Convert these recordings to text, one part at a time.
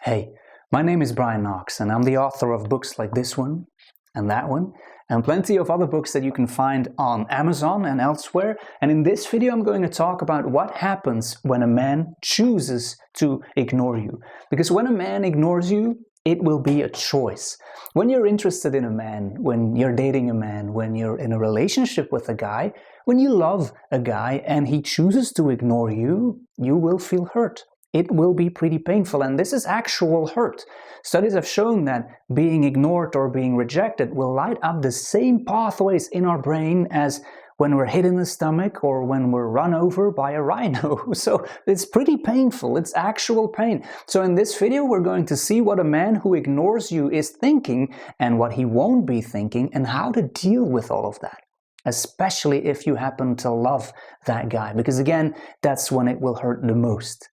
Hey, my name is Brian Knox, and I'm the author of books like this one, and plenty of other books that you can find on Amazon and elsewhere. And in this video, I'm going to talk about what happens when a man chooses to ignore you. Because when a man ignores you, it will be a choice. When you're interested in a man, when you're dating a man, when you're in a relationship with a guy, when you love a guy and he chooses to ignore you, you will feel hurt. It will be pretty painful, and this is actual hurt. Studies have shown that being ignored or being rejected will light up the same pathways in our brain as when we're hit in the stomach or when we're run over by a rhino. So it's pretty painful, it's actual pain. So in this video we're going to see what a man who ignores you is thinking and what he won't be thinking and how to deal with all of that. Especially if you happen to love that guy, because again, that's when it will hurt the most.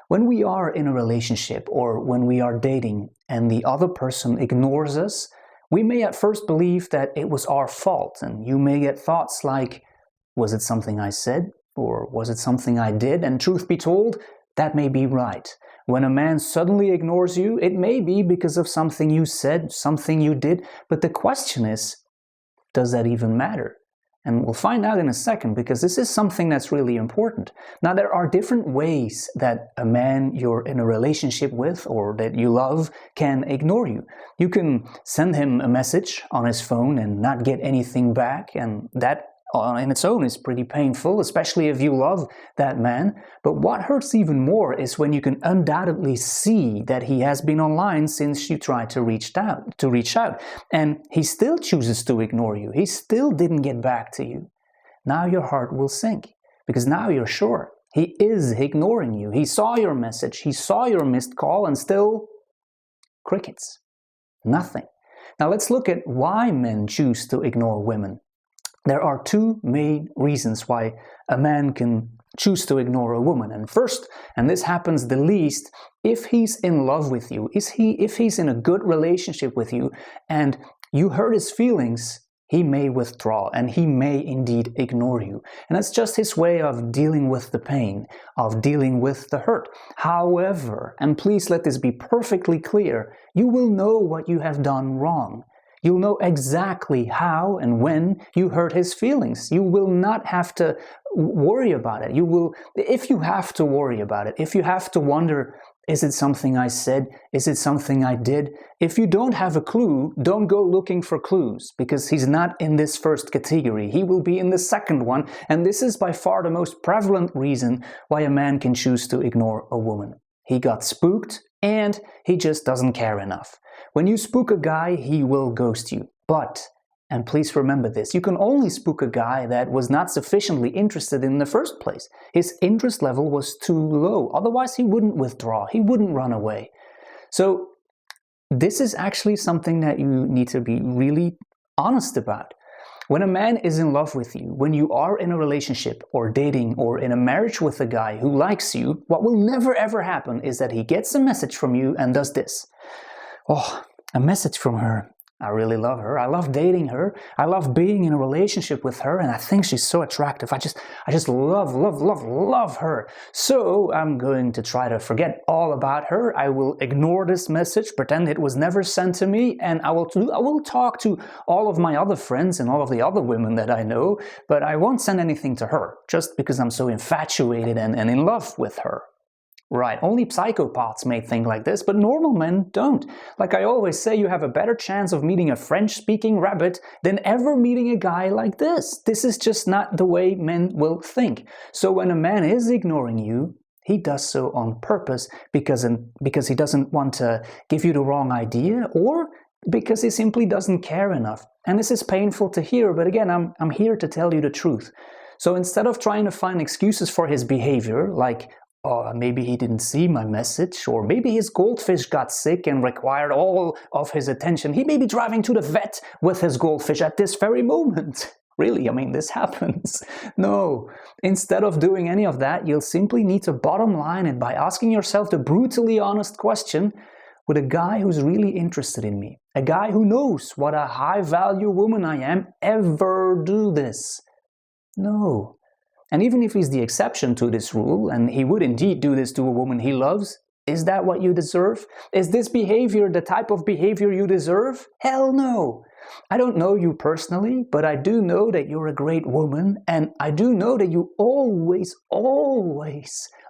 When we are in a relationship or when we are dating and the other person ignores us, we may at first believe that it was our fault, and you may get thoughts like, was it something I said? Or was it something I did? And truth be told, that may be right. When a man suddenly ignores you, it may be because of something you said, something you did, but the question is, does that even matter? And we'll find out in a second, because this is something that's really important. Now, there are different ways that a man you're in a relationship with or that you love can ignore you. You can send him a message on his phone and not get anything back, and that in its own is pretty painful, especially if you love that man. But what hurts even more is when you can undoubtedly see that he has been online since you tried to reach out, and he still chooses to ignore you. He still didn't get back to you. Now your heart will sink, because now you're sure he is ignoring you. He saw your message, he saw your missed call, and still crickets. Nothing. Now let's look at why men choose to ignore women. There are two main reasons why a man can choose to ignore a woman. And first, and this happens the least, if he's in love with you, if he's in a good relationship with you and you hurt his feelings, he may withdraw and he may indeed ignore you. And that's just his way of dealing with the pain, of dealing with the hurt. However, and please let this be perfectly clear, you will know what you have done wrong. You'll know exactly how and when you hurt his feelings. You will not have to worry about it. You will, if you have to worry about it, if you have to wonder, is it something I said? Is it something I did? If you don't have a clue, don't go looking for clues, because he's not in this first category. He will be in the second one, and this is by far the most prevalent reason why a man can choose to ignore a woman. He got spooked, and he just doesn't care enough. When you spook a guy, he will ghost you. But, and please remember this, you can only spook a guy that was not sufficiently interested in the first place. His interest level was too low. Otherwise, he wouldn't withdraw. He wouldn't run away. So, this is actually something that you need to be really honest about. When a man is in love with you, when you are in a relationship or dating or in a marriage with a guy who likes you, what will never ever happen is that he gets a message from you and does this. Oh, a message from her. I really love her. I love dating her. I love being in a relationship with her, and I think she's so attractive. I just love her. So I'm going to try to forget all about her. I will ignore this message, pretend it was never sent to me, and I will talk to all of my other friends and all of the other women that I know, but I won't send anything to her, just because I'm so infatuated and in love with her. Right, only psychopaths may think like this, but normal men don't. Like I always say, you have a better chance of meeting a French-speaking rabbit than ever meeting a guy like this. This is just not the way men will think. So when a man is ignoring you, he does so on purpose because he doesn't want to give you the wrong idea, or because he simply doesn't care enough. And this is painful to hear, but again, I'm here to tell you the truth. So instead of trying to find excuses for his behavior, like, oh, maybe he didn't see my message, or maybe his goldfish got sick and required all of his attention. He may be driving to the vet with his goldfish at this very moment. Really, I mean, this happens. No, instead of doing any of that, you'll simply need to bottom line it by asking yourself the brutally honest question, would a guy who's really interested in me, a guy who knows what a high-value woman I am, ever do this? No. And even if he's the exception to this rule, and he would indeed do this to a woman he loves, Is that what you deserve? Is this behavior the type of behavior you deserve? Hell no! I don't know you personally, but I do know that you're a great woman, and I do know that you always,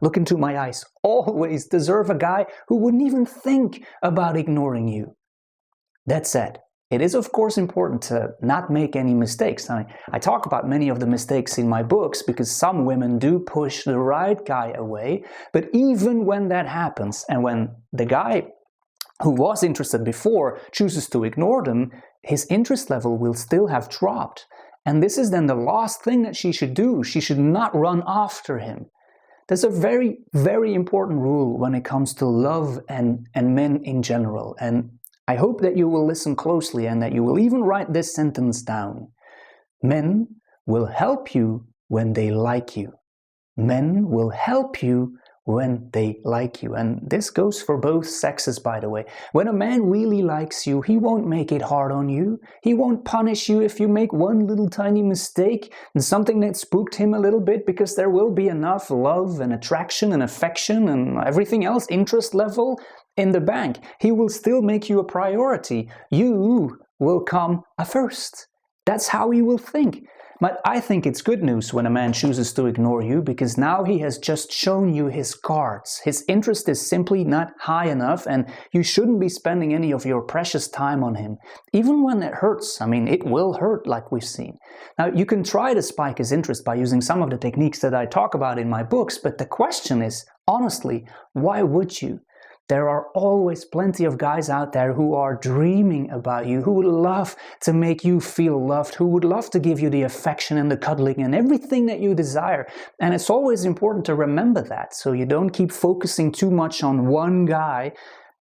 look into my eyes, always deserve a guy who wouldn't even think about ignoring you. That said, it is of course important to not make any mistakes. I talk about many of the mistakes in my books because some women do push the right guy away, but even when that happens and when the guy who was interested before chooses to ignore them, his interest level will still have dropped. And this is then the last thing that she should do. She should not run after him. There's a very, very important rule when it comes to love and men in general. And I hope that you will listen closely and that you will even write this sentence down. Men will help you when they like you. Men will help you when they like you. And this goes for both sexes, by the way. When a man really likes you, he won't make it hard on you. He won't punish you if you make one little tiny mistake and something that spooked him a little bit, because there will be enough love and attraction and affection and everything else, interest level, in the bank. He will still make you a priority. You will come first. That's how he will think. But I think it's good news when a man chooses to ignore you, because now he has just shown you his cards. His interest is simply not high enough, and you shouldn't be spending any of your precious time on him. Even when it hurts. I mean, it will hurt, like we've seen. Now, you can try to spike his interest by using some of the techniques that I talk about in my books, but the question is, honestly, why would you? There are always plenty of guys out there who are dreaming about you, who would love to make you feel loved, who would love to give you the affection and the cuddling and everything that you desire. And it's always important to remember that, so you don't keep focusing too much on one guy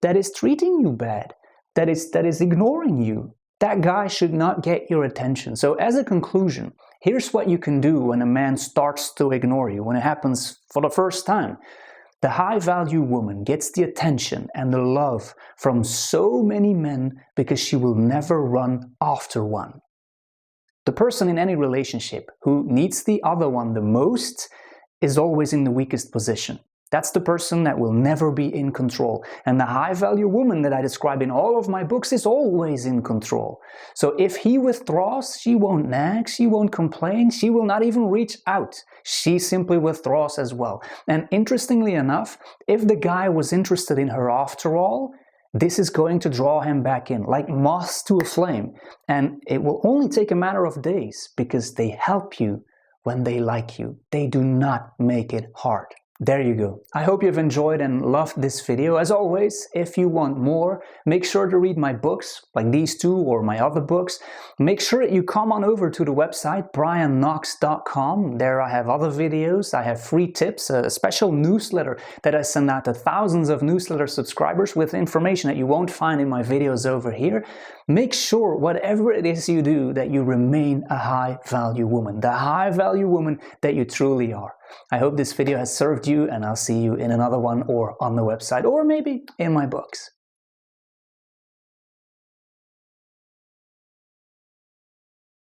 that is treating you bad, that is ignoring you. That guy should not get your attention. So as a conclusion, here's what you can do when a man starts to ignore you, when it happens for the first time. The high-value woman gets the attention and the love from so many men because she will never run after one. The person in any relationship who needs the other one the most is always in the weakest position. That's the person that will never be in control. And the high-value woman that I describe in all of my books is always in control. So if he withdraws, she won't nag, she won't complain, she will not even reach out. She simply withdraws as well. And interestingly enough, if the guy was interested in her after all, this is going to draw him back in, like moths to a flame. And it will only take a matter of days, because they help you when they like you. They do not make it hard. There you go. I hope you've enjoyed and loved this video. As always, if you want more, make sure to read my books, like these two or my other books. Make sure that you come on over to the website, brianknox.com. There I have other videos, I have free tips, a special newsletter that I send out to thousands of newsletter subscribers with information that you won't find in my videos over here. Make sure, whatever it is you do, that you remain a high-value woman, the high-value woman that you truly are. I hope this video has served you, and I'll see you in another one or on the website or maybe in my books.